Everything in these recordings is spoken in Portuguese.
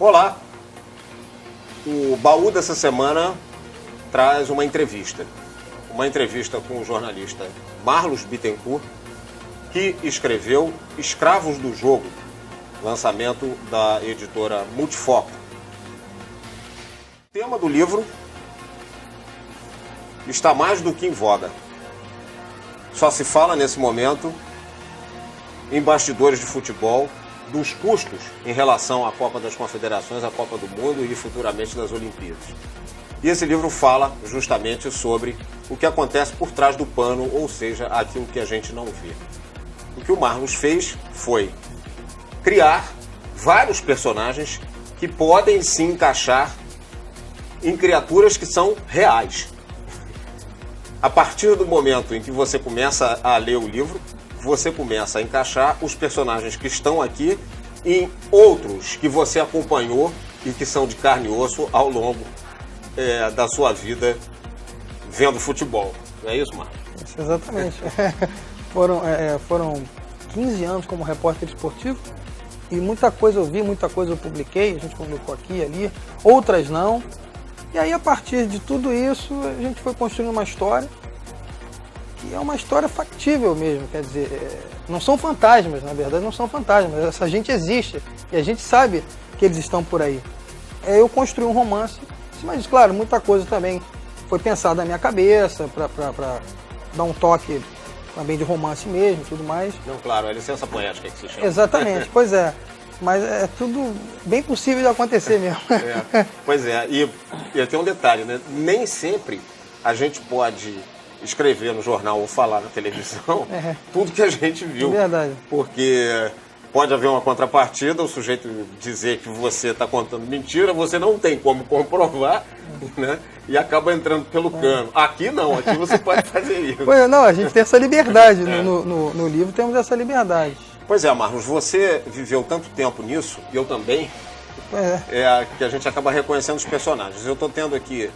Olá! O baú dessa semana traz uma entrevista. Uma entrevista com o jornalista Marlos Bittencourt, que escreveu Escravos do Jogo, lançamento da editora Multifoco. O tema do livro está mais do que em voga. Só se fala nesse momento em bastidores de futebol dos custos em relação à Copa das Confederações, à Copa do Mundo e futuramente das Olimpíadas. E esse livro fala justamente sobre o que acontece por trás do pano, ou seja, aquilo que a gente não vê. O que o Marlos fez foi criar vários personagens que podem se encaixar em criaturas que são reais. A partir do momento em que você começa a ler o livro, você começa a encaixar os personagens que estão aqui em outros que você acompanhou e que são de carne e osso ao longo da sua vida vendo futebol. Não é isso, Marcos? Isso, exatamente. Foram 15 anos como repórter esportivo e muita coisa eu vi, muita coisa eu publiquei, a gente publicou aqui e ali, outras não. E aí, a partir de tudo isso, a gente foi construindo uma história que é uma história factível mesmo, quer dizer, não são fantasmas, na verdade não são fantasmas, essa gente existe e a gente sabe que eles estão por aí. Eu construí um romance, mas claro, muita coisa também foi pensada na minha cabeça, para dar um toque também de romance mesmo e tudo mais. Não, claro, é licença poética que se chama. Exatamente, pois é. Mas é tudo bem possível de acontecer mesmo. Pois é, e tem um detalhe, né? Nem sempre a gente pode escrever no jornal ou falar na televisão tudo que a gente viu. É verdade. Porque pode haver uma contrapartida, o sujeito dizer que você está contando mentira, você não tem como comprovar, né? E acaba entrando pelo cano. Aqui não, aqui você pode fazer isso. Pois não, a gente tem essa liberdade, no livro temos essa liberdade. Pois é, Marcos, você viveu tanto tempo nisso, e eu também, que a gente acaba reconhecendo os personagens. Eu estou tendo aqui,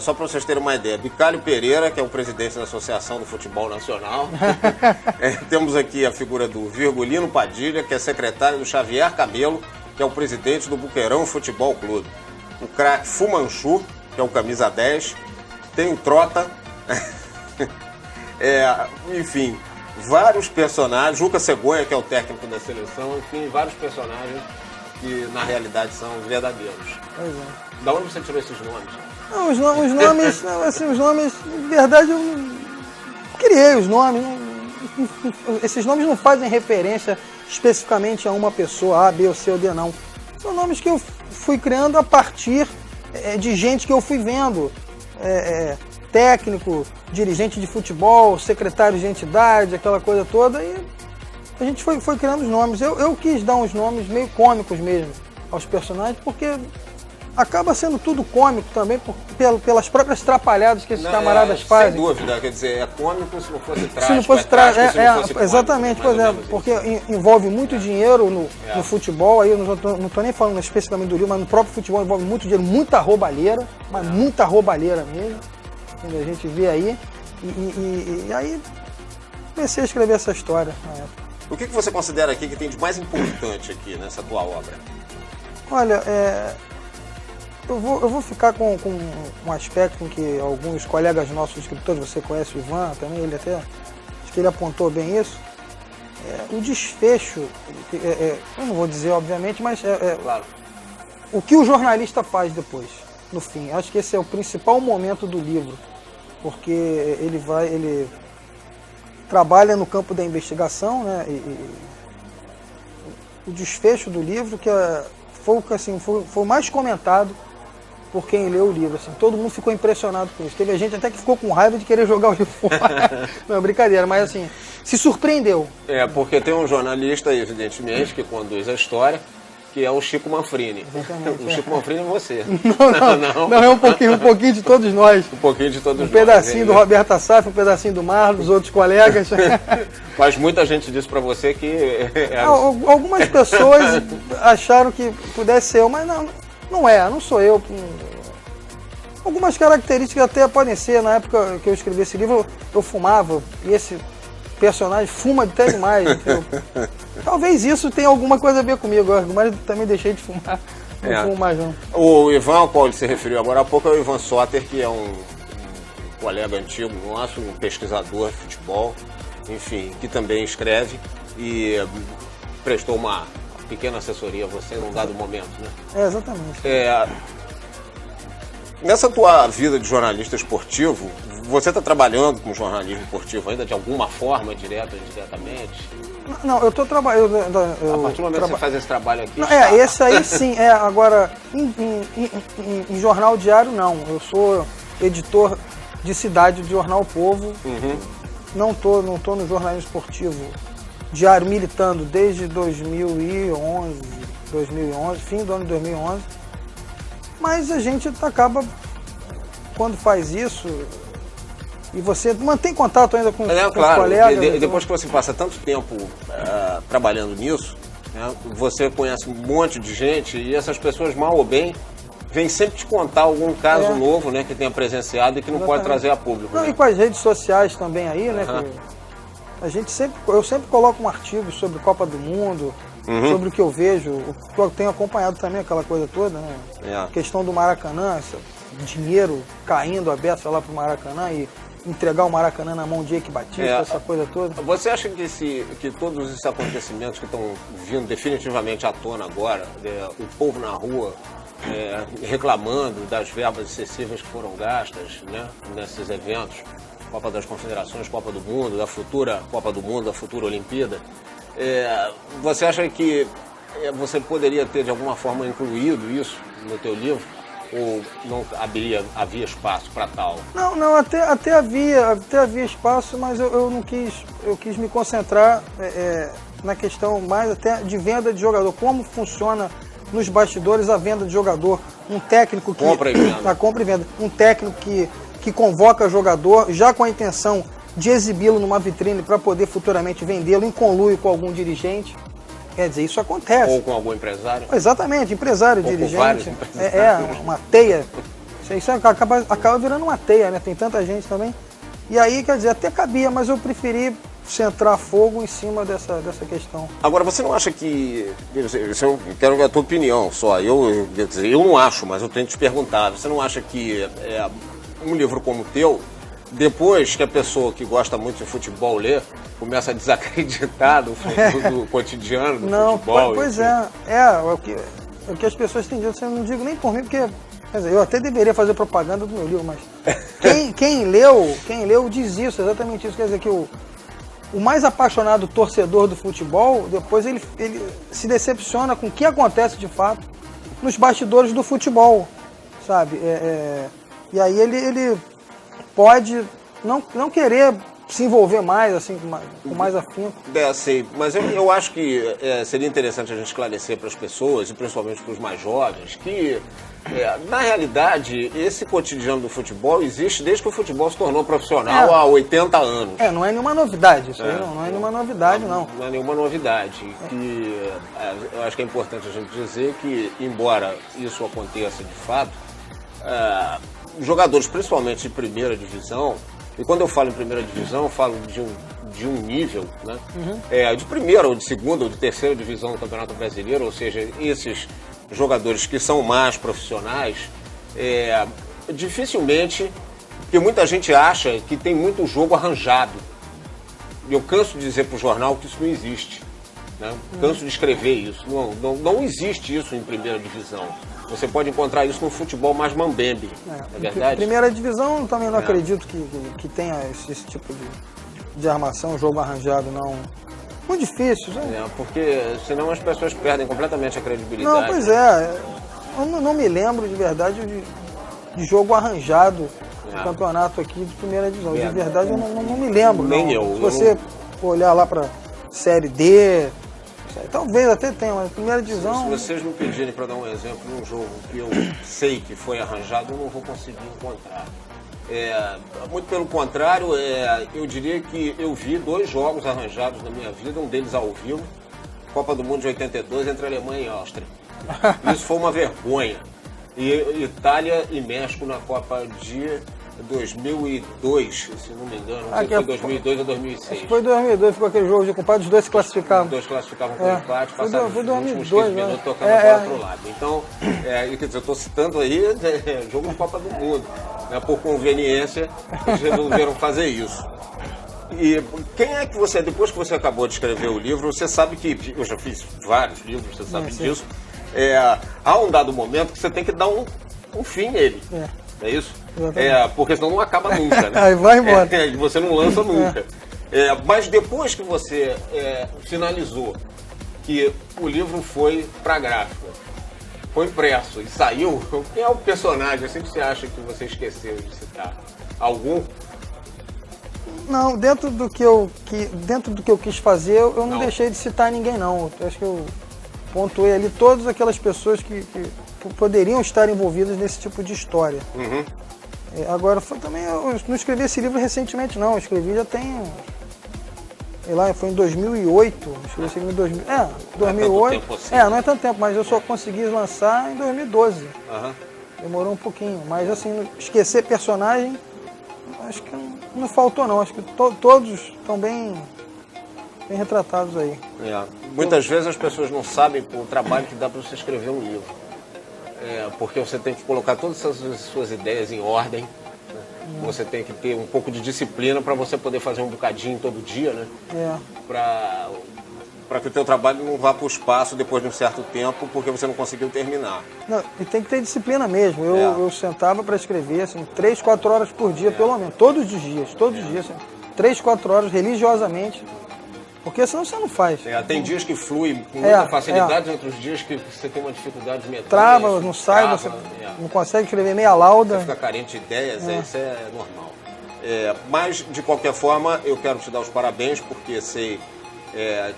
só para vocês terem uma ideia, Bicalho Pereira, que é o presidente da Associação do Futebol Nacional. Temos aqui a figura do Virgulino Padilha, que é secretário do Xavier Camelo, que é o presidente do Buqueirão Futebol Clube. O craque Fumanchu, que é o camisa 10. Tem o Trota. Enfim, vários personagens. Juca Cegonha, que é o técnico da seleção. Enfim, vários personagens que na realidade são verdadeiros. Pois é. Da onde você tirou esses nomes? Não, os nomes, assim, os nomes, de verdade, eu não criei os nomes. Esses nomes não fazem referência especificamente a uma pessoa, A, B ou C ou D, não. São nomes que eu fui criando a partir de gente que eu fui vendo. Técnico, dirigente de futebol, secretário de entidade, aquela coisa toda. E a gente foi criando os nomes. Eu quis dar uns nomes meio cômicos mesmo aos personagens, porque acaba sendo tudo cômico também pelas próprias trapalhadas que esses camaradas fazem. Sem dúvida, quer dizer, é cômico se não fosse trágico. Se não fosse trágico, exatamente, pois é, porque envolve muito dinheiro no futebol, aí eu não estou nem falando especificamente do livro, mas no próprio futebol envolve muito dinheiro, muita roubalheira, mas muita roubalheira mesmo, que a gente vê aí, e aí comecei a escrever essa história na época. O que você considera aqui que tem de mais importante aqui nessa tua obra? Olha, eu vou ficar com um aspecto em que alguns colegas nossos escritores, você conhece o Ivan também, ele até, acho que ele apontou bem isso, o desfecho, eu não vou dizer obviamente, mas claro, o que o jornalista faz depois, no fim. Acho que esse é o principal momento do livro, porque ele trabalha no campo da investigação, né, o desfecho do livro que foi o mais comentado por quem leu o livro, assim, todo mundo ficou impressionado com isso. Teve gente até que ficou com raiva de querer jogar o livro fora. Não, é brincadeira, mas assim, se surpreendeu. Porque tem um jornalista, evidentemente, que conduz a história, que é o Chico Manfrini. Exatamente, o Chico Manfrini é você. Não, é um pouquinho de todos nós. Um pouquinho de todos nós. Um pedacinho do Roberto Assaf, um pedacinho do Marlos, dos outros colegas. Mas muita gente disse pra você que... Algumas pessoas acharam que pudesse ser eu, mas não sou eu. Algumas características até podem ser. Na época que eu escrevi esse livro, eu fumava, e esse personagem fuma até demais. Talvez isso tenha alguma coisa a ver comigo, mas eu também deixei de fumar Não fumo mais não. O Ivan, ao qual ele se referiu agora há pouco, é o Ivan Soter, que é um colega antigo nosso, um pesquisador de futebol, enfim, que também escreve e prestou uma pequena assessoria a você num dado momento, né? Exatamente. Nessa tua vida de jornalista esportivo, você está trabalhando com jornalismo esportivo ainda de alguma forma, direta ou indiretamente? Não, eu estou trabalhando. A partir do momento que você faz esse trabalho aqui... Esse aí sim. Agora, em jornal diário, não. Eu sou editor de cidade de Jornal Povo. Não tô no jornalismo esportivo diário militando desde 2011, fim do ano de 2011. Mas a gente acaba, quando faz isso, e você mantém contato ainda com os colegas. Depois que você passa tanto tempo trabalhando nisso, né, você conhece um monte de gente e essas pessoas, mal ou bem, vêm sempre te contar algum caso novo, né, que tenha presenciado e que não pode trazer a público. Não, né? E com as redes sociais também aí, né? Eu sempre coloco um artigo sobre Copa do Mundo, sobre o que eu vejo, o que eu tenho acompanhado também, aquela coisa toda, né? A questão do Maracanã, dinheiro caindo a beça lá pro Maracanã e entregar o Maracanã na mão de Eike Batista, essa coisa toda. Você acha que todos esses acontecimentos que estão vindo definitivamente à tona agora, o povo na rua reclamando das verbas excessivas que foram gastas, né, nesses eventos, Copa das Confederações, Copa do Mundo, da futura Copa do Mundo, da futura Olimpíada, você acha que você poderia ter de alguma forma incluído isso no teu livro? Ou não havia espaço para tal? Não, até havia espaço, mas eu não quis, eu quis me concentrar na questão mais até de venda de jogador, como funciona nos bastidores a venda de jogador, um técnico que... Compra e venda. Um técnico que convoca jogador já com a intenção de exibi-lo numa vitrine para poder futuramente vendê-lo em conluio com algum dirigente. Quer dizer, isso acontece. Ou com algum empresário. Exatamente, empresário, ou dirigente. Uma teia. Isso acaba virando uma teia, né? Tem tanta gente também. E aí, quer dizer, até cabia, mas eu preferi centrar fogo em cima dessa questão. Agora, você não acha que... Eu quero a tua opinião só. Eu não acho, mas eu tenho que te perguntar. Você não acha que um livro como o teu, depois que a pessoa que gosta muito de futebol lê, começa a desacreditar do cotidiano do futebol? Pois o que as pessoas têm dito, eu não digo nem por mim, porque quer dizer, eu até deveria fazer propaganda do meu livro, mas quem leu diz isso, exatamente isso. Quer dizer que o mais apaixonado torcedor do futebol, depois ele se decepciona com o que acontece de fato nos bastidores do futebol, sabe? E aí ele pode não querer se envolver mais, assim, com mais afinco. Sei, mas eu acho que seria interessante a gente esclarecer para as pessoas, e principalmente para os mais jovens, que, na realidade, esse cotidiano do futebol existe desde que o futebol se tornou profissional há 80 anos. Não é nenhuma novidade, isso aí não é nenhuma novidade, não. Não é nenhuma novidade. Eu acho que é importante a gente dizer que, embora isso aconteça de fato, jogadores, principalmente de primeira divisão, e quando eu falo em primeira divisão, eu falo de um nível, né? De primeira, ou de segunda, ou de terceira divisão do Campeonato Brasileiro, ou seja, esses jogadores que são mais profissionais, dificilmente, porque muita gente acha que tem muito jogo arranjado. E eu canso de dizer para o jornal que isso não existe, né? Canso de escrever isso. Não existe isso em primeira divisão. Você pode encontrar isso no futebol mais mambembe, não é verdade? Primeira divisão, também não acredito que tenha esse tipo de armação, jogo arranjado, não. Muito difícil, né? Porque senão as pessoas perdem completamente a credibilidade. Não, pois eu não me lembro de verdade de jogo arranjado no campeonato aqui de primeira divisão. De verdade eu não me lembro. Nem eu. Se você olhar lá para Série D... Talvez até tenha, mas primeira divisão... Se vocês me pedirem para dar um exemplo de um jogo que eu sei que foi arranjado, eu não vou conseguir encontrar. Muito pelo contrário, eu diria que eu vi 2 jogos arranjados na minha vida, um deles ao vivo, Copa do Mundo de 82, entre Alemanha e Áustria. Isso foi uma vergonha. E Itália e México na Copa de 2002, se não me engano. Não sei se foi 2002 ou 2006. Acho que foi 2002, ficou aquele jogo de compadre, os dois se classificavam. Os dois classificavam com empate, passaram os últimos 15 minutos tocando a bola pro lado. Então, quer dizer, eu estou citando aí jogo de Copa do Mundo. Né, por conveniência, eles resolveram fazer isso. E quem é que você, depois que você acabou de escrever o livro, você sabe que, eu já fiz vários livros, você sabe disso, há um dado momento que você tem que dar um fim nele. É isso? Porque senão não acaba nunca, né? Aí vai embora. Você não lança nunca. Mas depois que você finalizou, que o livro foi para a gráfica, foi impresso e saiu, quem é o personagem assim que você acha que você esqueceu de citar? Algum? Não, dentro do que eu quis fazer, eu não deixei de citar ninguém, não. Eu acho que eu pontuei ali todas aquelas pessoas que poderiam estar envolvidas nesse tipo de história. Uhum. Agora, também eu não escrevi esse livro recentemente, não. Eu escrevi já tem... Sei lá, foi em 2008. Eu escrevi esse livro em 2000. 2008. Não é tanto tempo, mas eu só consegui lançar em 2012. Uhum. Demorou um pouquinho. Mas, assim, esquecer personagem, acho que não faltou, não. Acho que todos estão bem retratados aí. Muitas vezes as pessoas não sabem o trabalho que dá para você escrever um livro. Porque você tem que colocar todas as suas ideias em ordem. Né? Você tem que ter um pouco de disciplina para você poder fazer um bocadinho todo dia, né? Para que o teu trabalho não vá para o espaço depois de um certo tempo, porque você não conseguiu terminar. Não, e tem que ter disciplina mesmo. Eu sentava para escrever assim, 3, 4 horas por dia, pelo menos. Todos os dias, assim, 3, 4 horas religiosamente. Porque senão você não faz. Tem dias que flui com muita facilidade, outros dias que você tem uma dificuldade medonha. Trava, não sai, você não consegue escrever meia lauda. Você fica carente de ideias, isso é normal. Mas, de qualquer forma, eu quero te dar os parabéns, porque sei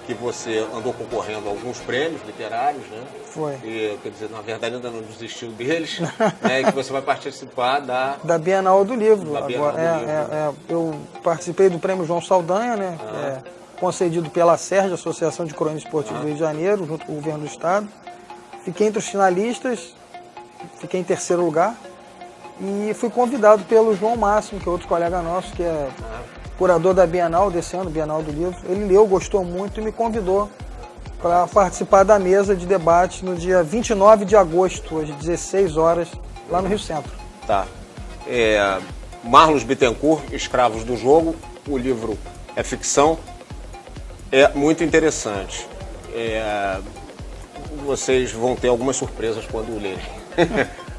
que você andou concorrendo a alguns prêmios literários, né? Foi. E, quer dizer, na verdade ainda não desistiu deles, né? E que você vai participar da Bienal do Livro. Bienal do Livro. Eu participei do Prêmio João Saldanha, né? Concedido pela SERJ, Associação de Cronistas Esportivos do Rio de Janeiro, junto com o governo do estado. Fiquei entre os finalistas, fiquei em terceiro lugar e fui convidado pelo João Máximo, que é outro colega nosso, que é curador da Bienal desse ano, Bienal do Livro. Ele leu, gostou muito e me convidou para participar da mesa de debate no dia 29 de agosto, às 16 horas, lá no Rio Centro. Tá. Marlos Bittencourt, Escravos do Jogo, o livro é ficção. É muito interessante. Vocês vão ter algumas surpresas quando lerem.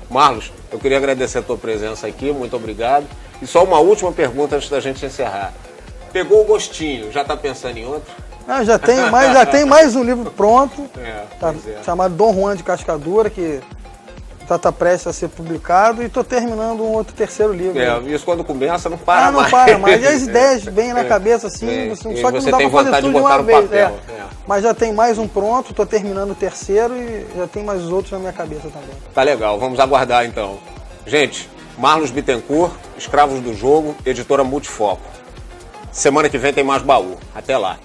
Marlos, eu queria agradecer a tua presença aqui, muito obrigado. E só uma última pergunta antes da gente encerrar. Pegou o gostinho, já está pensando em outro? Já tem mais um livro pronto, chamado Dom Juan de Cascadura, que está prestes a ser publicado, e estou terminando um outro terceiro livro. Isso quando começa não para mais. Não para mais. E as ideias vêm na cabeça assim, só que não dá para fazer tudo de uma vez. Mas já tem mais um pronto, estou terminando o terceiro e já tem mais os outros na minha cabeça também. Tá legal, vamos aguardar então. Gente, Marlos Bittencourt, Escravos do Jogo, editora Multifoco. Semana que vem tem mais baú. Até lá.